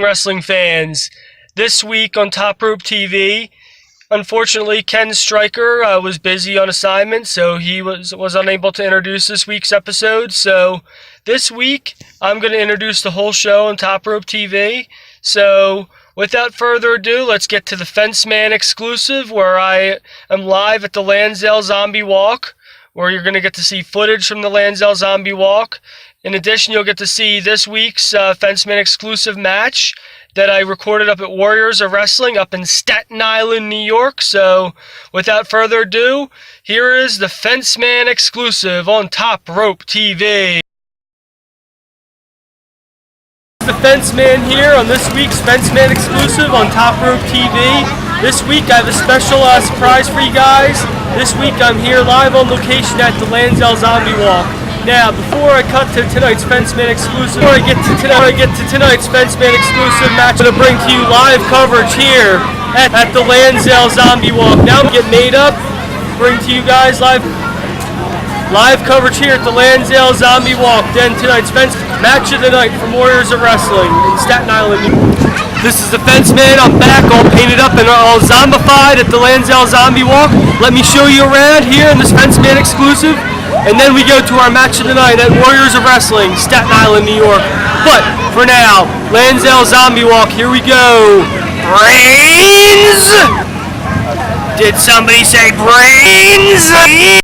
wrestling fans. This week on Top Rope TV, unfortunately, Ken Stryker was busy on assignment, so he was unable to introduce this week's episode. So this week, I'm going to introduce the whole show on Top Rope TV. So without further ado, let's get to the Fenceman exclusive, where I am live at the Lansdale Zombie Walk, where you're going to get to see footage from the Lansdale Zombie Walk. In addition, you'll get to see this week's Fenceman exclusive match that I recorded up at Warriors of Wrestling up in Staten Island, New York. So without further ado, here is the Fenceman exclusive on Top Rope TV. The Fenceman here on this week's Fenceman exclusive on Top Rope TV. This week I have a special surprise for you guys. This week I'm here live on location at the Lansdale Zombie Walk. Now, before I cut to tonight's Fenceman exclusive, before I get to tonight's Fenceman exclusive match, I'm going to bring to you live coverage here at the Lansdale Zombie Walk. Now I'm getting made up, bring to you guys live coverage here at the Lansdale Zombie Walk. Then tonight's match of the night from Warriors of Wrestling in Staten Island. This is the Fenceman. I'm back, all painted up and all zombified at the Lansdale Zombie Walk. Let me show you around here in this Fenceman exclusive. And then we go to our match of the night at Warriors of Wrestling, Staten Island, New York. But for now, Lansdale Zombie Walk, here we go. Brains! Did somebody say brains?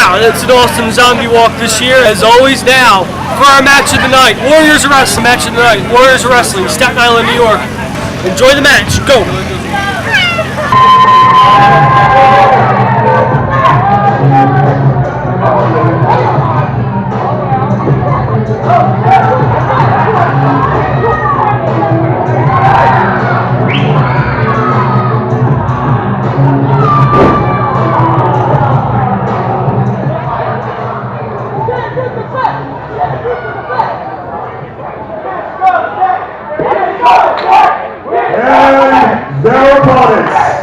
Wow, that's an awesome zombie walk this year, as always. Now, for our match of the night, Warriors Wrestling match of the night. Warriors Wrestling, Staten Island, New York. Enjoy the match. Go. And their opponents.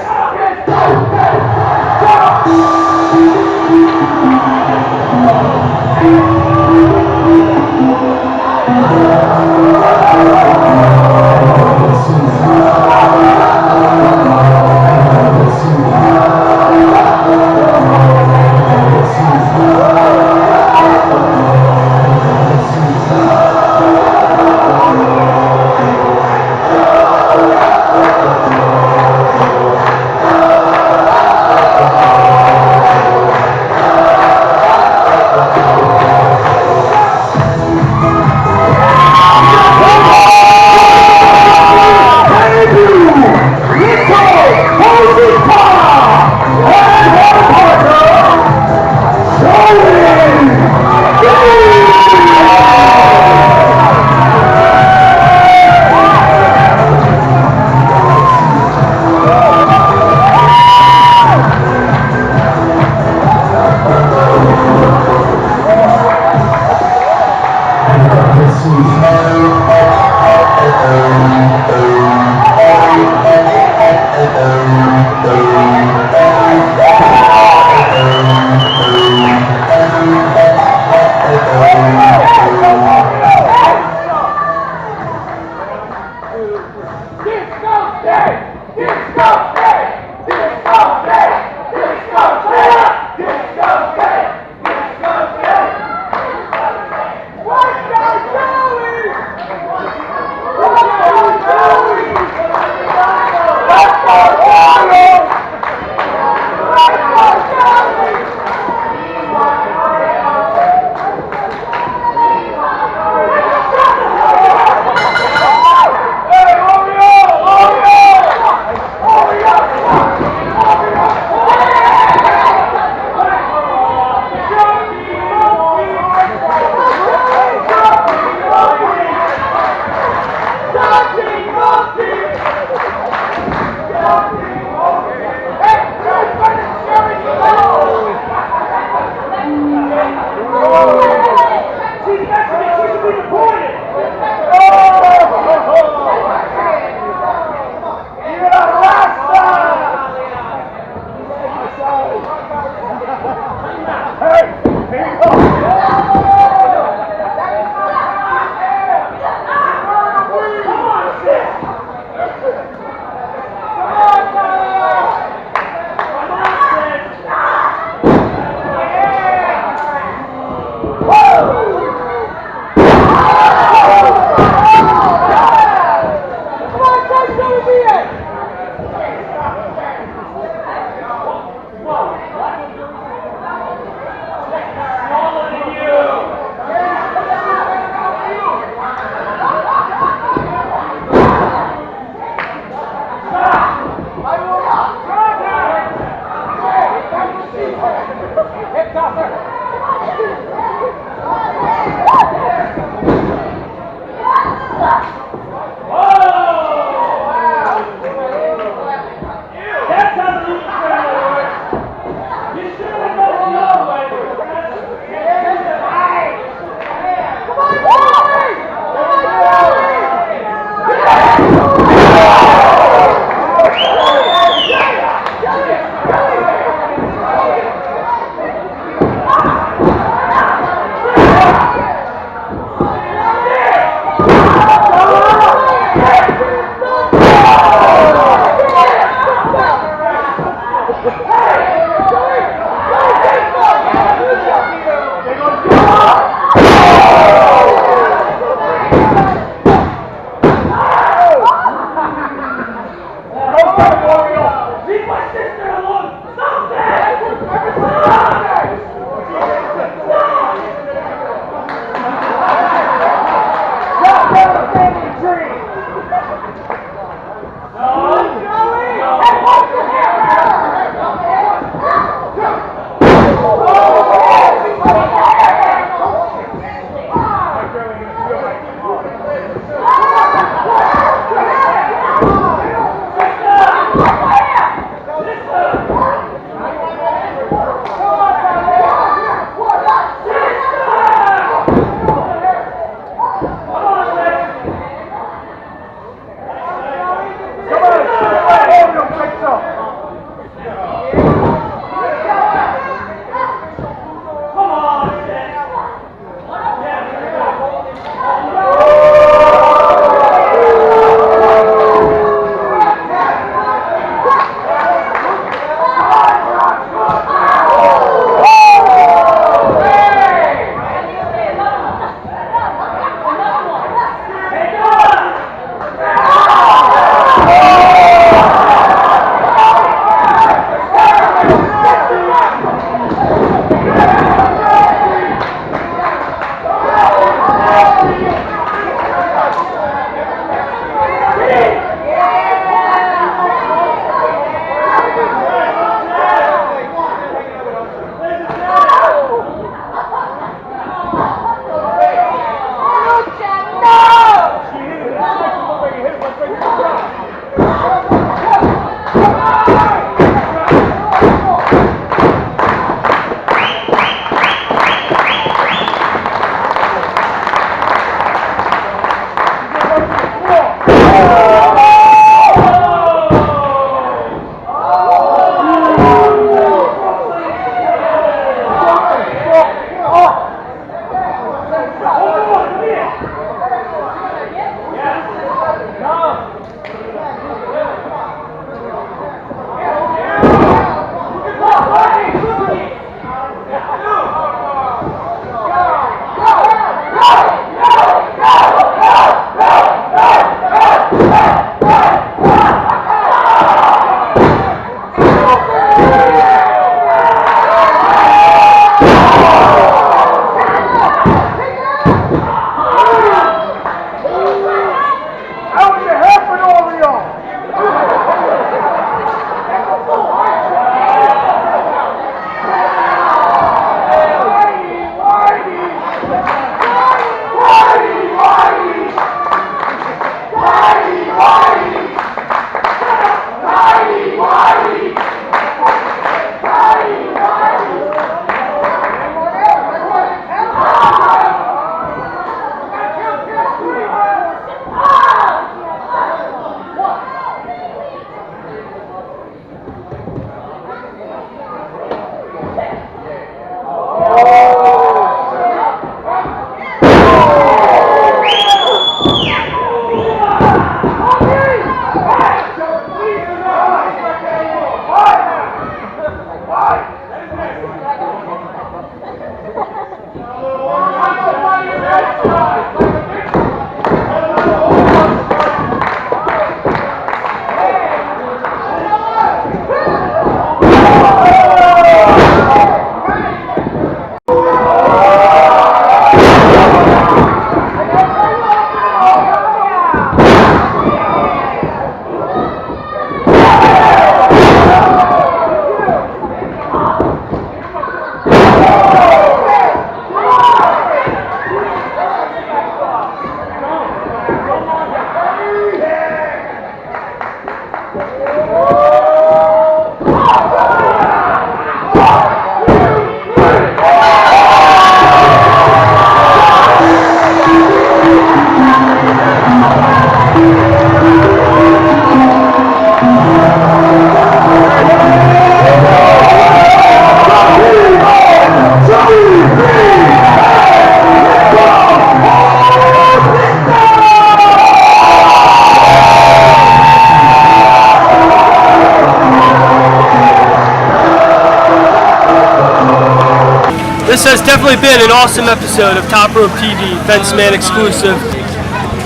This has definitely been an awesome episode of Top Rope TV, Fenceman exclusive.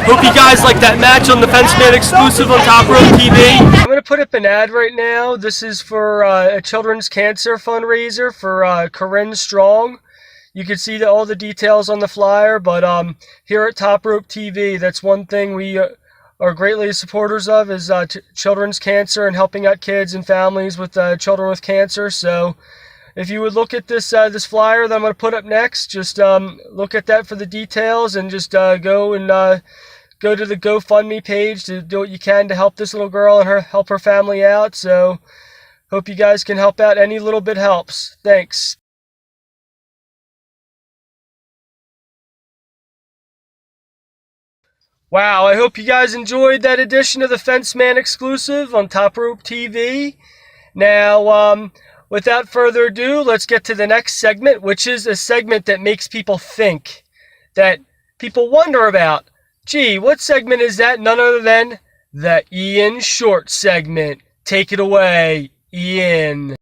Hope you guys like that match on the Fenceman exclusive on Top Rope TV. I'm going to put up an ad right now. This is for a children's cancer fundraiser for Corinne Strong. you can see all the details on the flyer. But here at Top Rope TV, that's one thing we are greatly supporters of, is children's cancer and helping out kids and families with children with cancer. So if you would look at this this flyer that I'm going to put up next, just look at that for the details, and just go to the GoFundMe page to do what you can to help this little girl and help her family out. So hope you guys can help out. Any little bit helps. Thanks. Wow, I hope you guys enjoyed that edition of the Fenceman exclusive on Top Rope TV. Now, without further ado, let's get to the next segment, which is a segment that makes people think, that people wonder about. Gee, what segment is that? None other than the Ian Short segment. Take it away, Ian.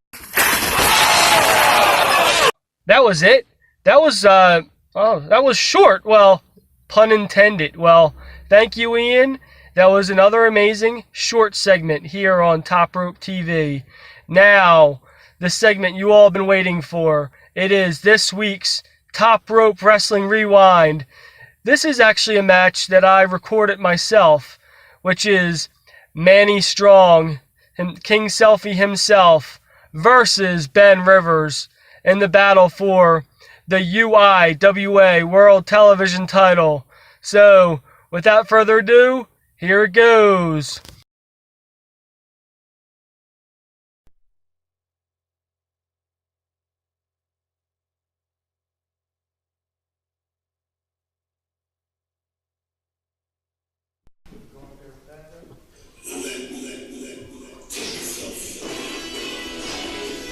That was it. That was, that was short. Well, pun intended. Well, thank you, Ian. That was another amazing short segment here on Top Rope TV. Now, the segment you all have been waiting for. It is this week's Top Rope Wrestling Rewind. This is actually a match that I recorded myself, which is Manny Strong, King Selfie himself, versus Ben Rivers in the battle for the UIWA World Television title. So, without further ado, here it goes.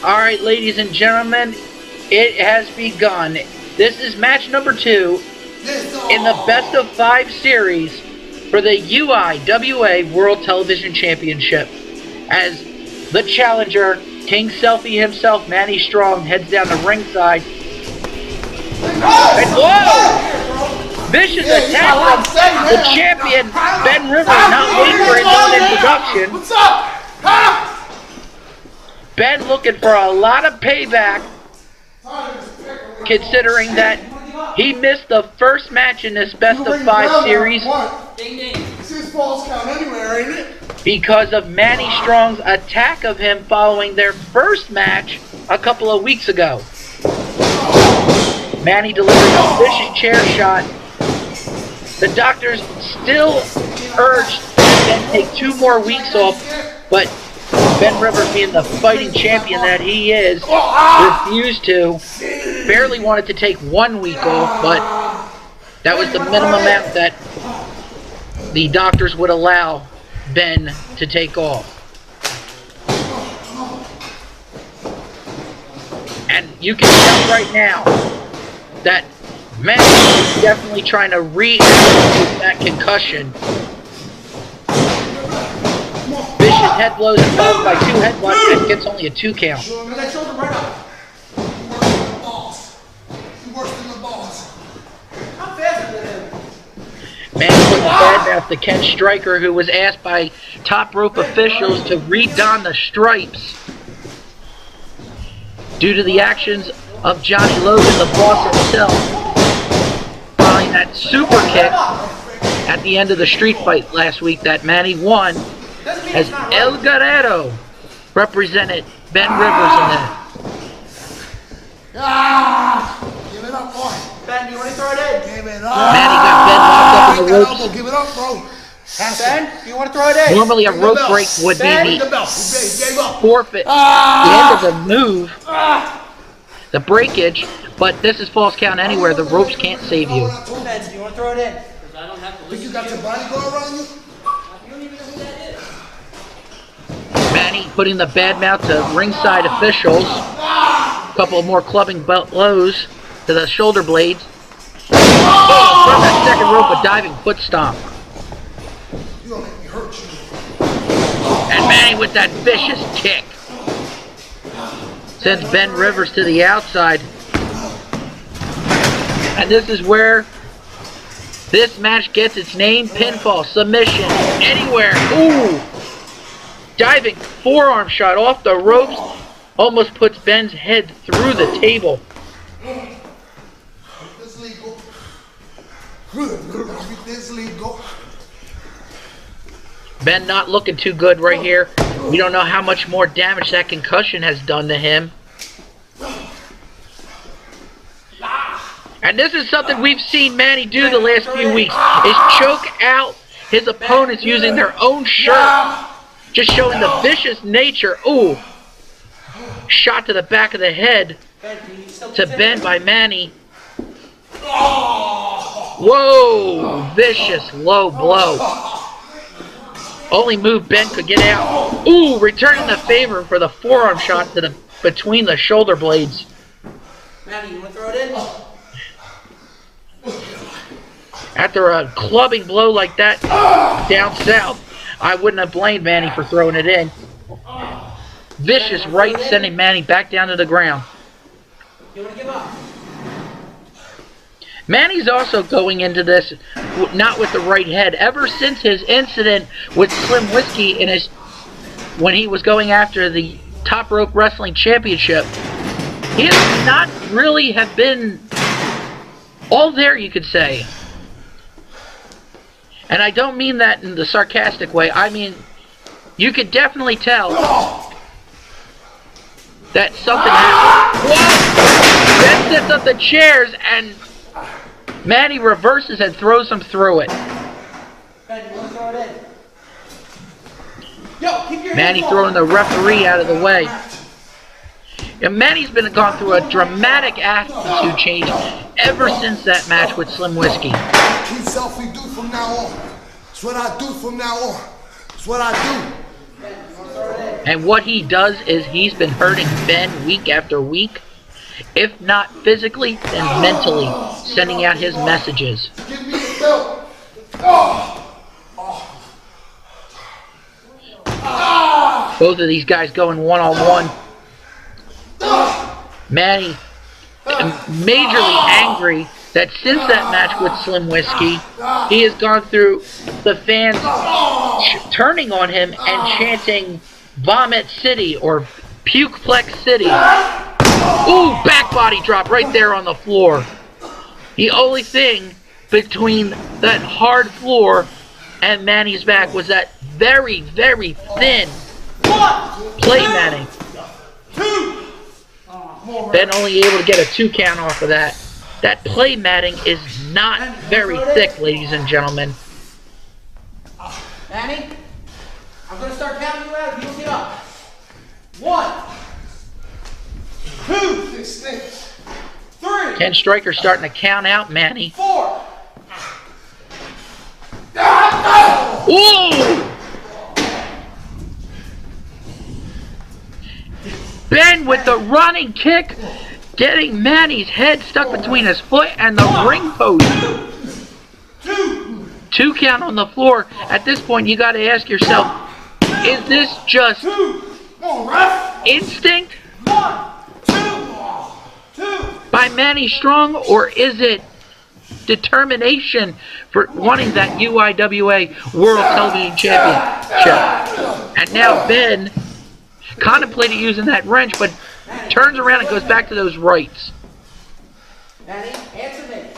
All right, ladies and gentlemen, it has begun. This is match number 2 in the best of 5 series for the UIWA World Television Championship, as the challenger, King Selfie himself, Manny Strong, heads down the ringside. And whoa! Vicious attack from the champion, Ben Rivers, not waiting for his own introduction. What's up? Huh? Ben looking for a lot of payback, considering that he missed the first match in this best of 5 series because of Manny Strong's attack of him following their first match a couple of weeks ago. Manny delivered a vicious chair shot. The doctors still urged Ben to take 2 more weeks off, but Ben Rivers, being the fighting champion that he is, refused to. Barely wanted to take 1 week off, but that was the minimum amount that the doctors would allow Ben to take off. And you can tell right now that Manny is definitely trying to re-introduce that concussion. Vicious head blows and followed by 2 headbutts and gets only a 2 count. Manny put the bad mouth to Ken Stryker, who was asked by Top Rope officials to redon the stripes due to the actions of Johnny Logan, the boss himself, following that super kick at the end of the street fight last week that Manny won, as El Guerrero represented Ben Rivers in that. Give it up, boy. Ben, do you want to throw it in? Give it up. Manny got Ben locked up in the ropes. Give it up, bro. Ben, do you want to throw it in? Normally a rope break would be the forfeit, the end of the move, the breakage, but this is false count anywhere. The ropes can't save you. Ben, do you want to throw it in? Because I don't have to listen. Think you got your bodyguard around you? You don't even know who that is. Manny putting the bad mouth to ringside officials. A couple more clubbing blows to the shoulder blades. Oh, from that second rope, a diving foot stomp. You don't make me hurt you. And Manny with that vicious kick sends Ben Rivers to the outside. And this is where this match gets its name: pinfall, submission, anywhere. Ooh! Diving forearm shot off the ropes. Almost puts Ben's head through the table. Everything's legal. Ben not looking too good right here. We don't know how much more damage that concussion has done to him. And this is something we've seen Manny do the last few weeks, is choke out his opponents using their own shirt. Just showing the vicious nature. Ooh. Shot to the back of the head to Ben by Manny. Whoa. Vicious low blow. Only move Ben could get out. Ooh, returning the favor for the forearm shot to the between the shoulder blades. Manny, you want to throw it in? After a clubbing blow like that down south, I wouldn't have blamed Manny for throwing it in. Vicious right sending Manny back down to the ground. You want to give up? Manny's also going into this not with the right head. Ever since his incident with Slim Whiskey in his when he was going after the Top Rope Wrestling Championship, he has not really have been all there, you could say. And I don't mean that in the sarcastic way. I mean, you could definitely tell that something happened. Whoa! Ben sets up the chairs and Manny reverses and throws him through it. Ben, you want to throw it in? Yo, keep your Manny hands throwing off. the referee out of the way. And Manny's gone through a dramatic attitude change ever since that match with Slim Whiskey. Keep selfie do from now on. It's what I do from now on. It's what I do. And what he does is he's been hurting Ben week after week. If not physically, then mentally, sending out his messages. Give me the belt. Both of these guys going one-on-one. Manny majorly angry that since that match with Slim Whiskey, he has gone through the fans turning on him and chanting Vomit City or Pukeplex City. Ooh, back body drop right there on the floor. The only thing between that hard floor and Manny's back was that very, very thin play matting. Ben only able to get a 2 count off of that. That play matting is not very thick, ladies and gentlemen. Manny, I'm going to start counting you out if you don't get up. 1, 2, 3, Ken Stryker's starting to count out Manny. 4. Ooh! Ben with the running kick, getting Manny's head stuck between his foot and the ring post. 2 count on the floor. At this point, you got to ask yourself, is this just instinct by Manny Strong, or is it determination for wanting that UIWA World Television Championship? And now Ben contemplated using that wrench, but turns around and goes back to those rights. Manny, answer me.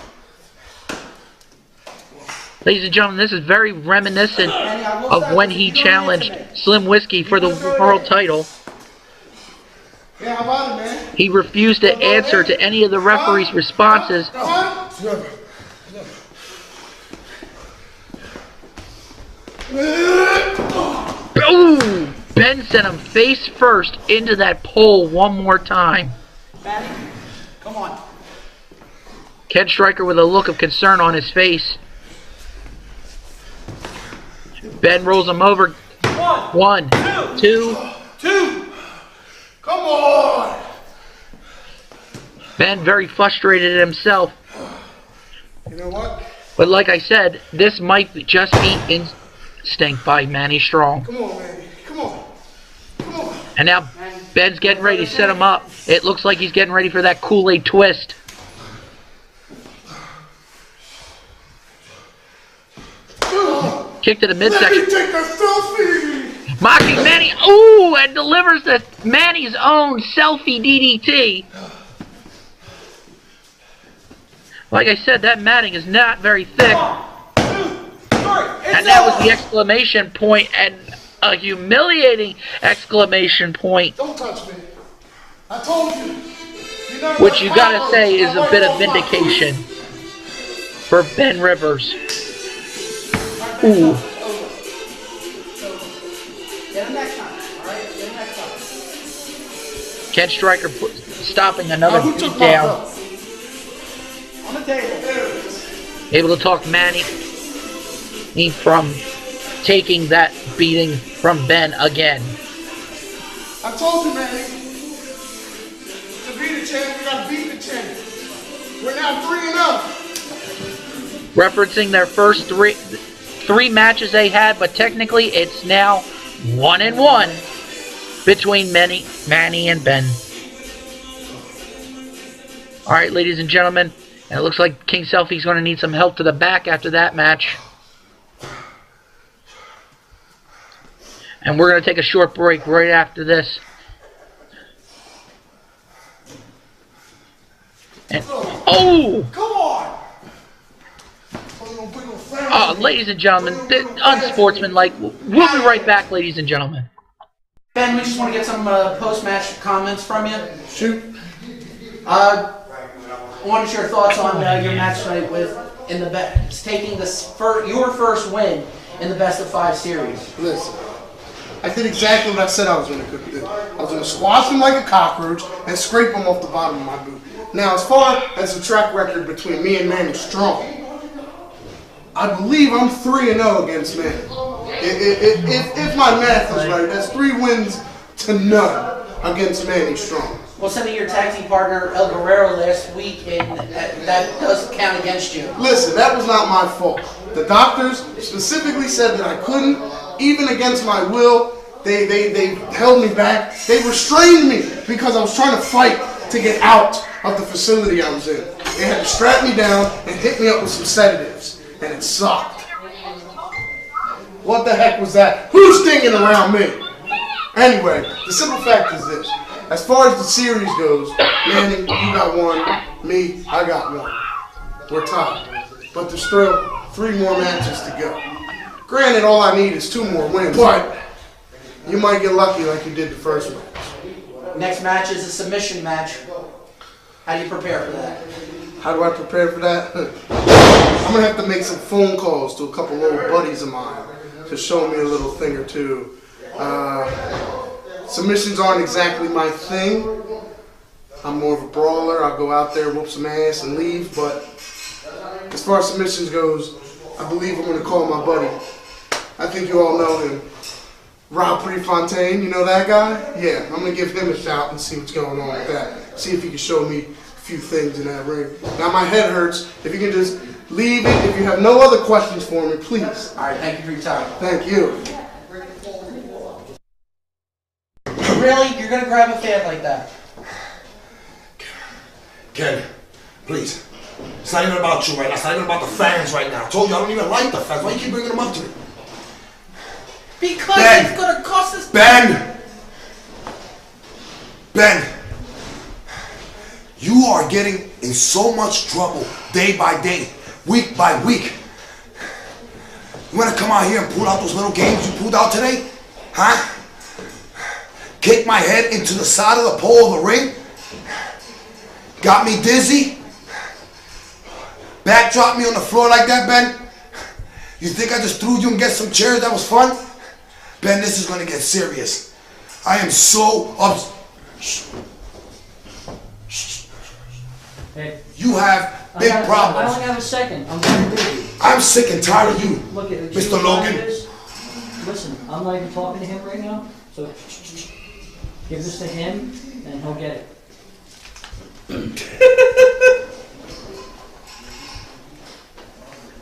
Ladies and gentlemen, this is very reminiscent of when he challenged Slim Whiskey for the world title. Yeah, how about it, man? He refused to answer to any of the referee's responses. Boom! Ben sent him face first into that pole one more time. Manny, come on. Ken Stryker with a look of concern on his face. Ben rolls him over. 1, 2. Come on! Ben very frustrated at himself. You know what? But like I said, this might just be instinct by Manny Strong. Come on, man. Come on. Come on. And now Ben's getting ready to set him up. It looks like he's getting ready for that Kool-Aid twist. Kick to the midsection. Let me take a selfie! Mocking Manny. Ooh, and delivers the Manny's own selfie DDT. Like I said, that matting is not very thick. 1, 2, 3, And that was the exclamation point, and a humiliating exclamation point. Don't touch me. I told you. Which you gotta say is a bit of vindication for Ben Rivers. Ooh. Get him next time, alright? Get him next time. Ken Stryker stopping another Who beat took my down. belt? On the table. Able to talk Manny from taking that beating from Ben again. I told you, man. To be the champ, you gotta beat the champ. We're now 3-0. Referencing their first three matches they had, but technically it's now 1-1 between Manny and Ben. Alright, ladies and gentlemen, and it looks like King Selfie's going to need some help to the back after that match. And we're going to take a short break right after this. And, oh! Come on. Ladies and gentlemen, unsportsmanlike. We'll be right back, ladies and gentlemen. Ben, we just want to get some post-match comments from you. Shoot. What is your thoughts on your match tonight with taking your first win in the best-of-5 series? Listen, I did exactly what I said I was going to do. I was going to squash him like a cockroach and scrape him off the bottom of my boot. Now, as far as the track record between me and Manny Strong, I believe I'm 3-0 against Manny. If my math is right, that's 3 wins to none against Manny Strong. Well, sending your tag team partner El Guerrero last week, and that does count against you. Listen, that was not my fault. The doctors specifically said that I couldn't, even against my will. They held me back. They restrained me because I was trying to fight to get out of the facility I was in. They had to strap me down and hit me up with some sedatives, and it sucked. What the heck was that? Who's stinging around me? Anyway, the simple fact is this. As far as the series goes, Manny, you got 1, me, I got 1. We're tied. But there's still 3 more matches to go. Granted, all I need is 2 more wins, but you might get lucky like you did the first match. Next match is a submission match. How do you prepare for that? How do I prepare for that? I'm going to have to make some phone calls to a couple old buddies of mine to show me a little thing or two. Submissions aren't exactly my thing. I'm more of a brawler. I'll go out there, whoop some ass, and leave. But as far as submissions goes, I believe I'm going to call my buddy. I think you all know him. Rob Prefontaine, you know that guy? Yeah, I'm going to give him a shout and see what's going on with that. See if he can show me a few things in that ring. Now my head hurts. If you can just leave it. If you have no other questions for me, please. All right, thank you for your time. Thank you. Really? You're going to grab a fan like that? Ken, please. It's not even about you right now. It's not even about the fans right now. I told you I don't even like the fans. Why you keep bringing them up to me? Because Ben. it's going to cost us... Ben! Ben! You are getting in so much trouble day by day, week by week. You want to come out here and pull out those little games you pulled out today? Huh? Kick my head into the side of the pole of the ring? Got me dizzy? Backdrop me on the floor like that, Ben? You think I just threw you and get some chairs? That was fun? Ben, this is going to get serious. I am so Hey, You have big I problems. only have a second. I'm very busy. I'm sick and tired of you, Look at Mr. see what time Logan. it is? Listen, I'm not even talking to him right now, so give this to him and he'll get it.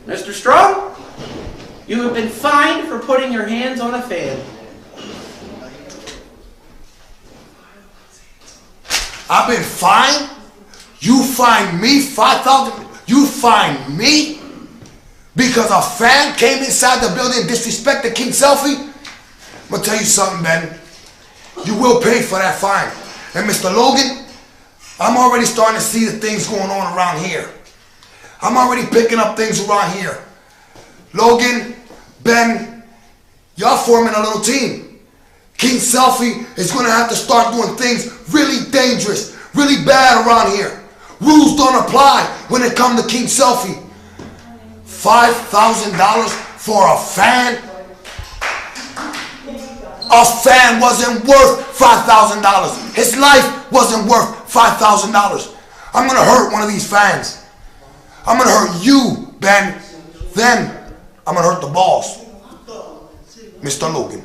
Mr. Strong, you have been fined for putting your hands on a fan. I've been fined? You fined me 5,000? You fined me? Because a fan came inside the building and disrespected King Selfie? I'm going to tell you something, Ben. You will pay for that fine. And Mr. Logan, I'm already starting to see the things going on around here. I'm already picking up things around here. Logan, Ben, y'all forming a little team. King Selfie is gonna have to start doing things really dangerous, really bad around here. Rules don't apply when it comes to King Selfie. $5,000 for a fan? A fan wasn't worth $5,000. His life wasn't worth $5,000. I'm gonna hurt one of these fans. I'm gonna hurt you, Ben. Then I'm gonna hurt the boss, Mr. Logan.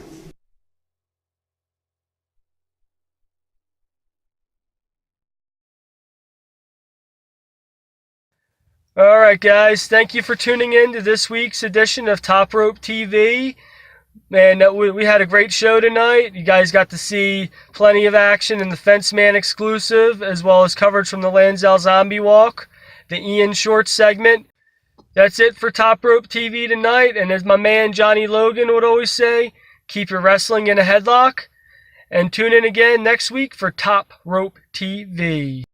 Alright guys, thank you for tuning in to this week's edition of Top Rope TV. Man, we had a great show tonight. You guys got to see plenty of action in the Fenceman exclusive, as well as coverage from the Lansdale Zombie Walk, the Ian Shorts segment. That's it for Top Rope TV tonight, and as my man Johnny Logan would always say, keep your wrestling in a headlock, and tune in again next week for Top Rope TV.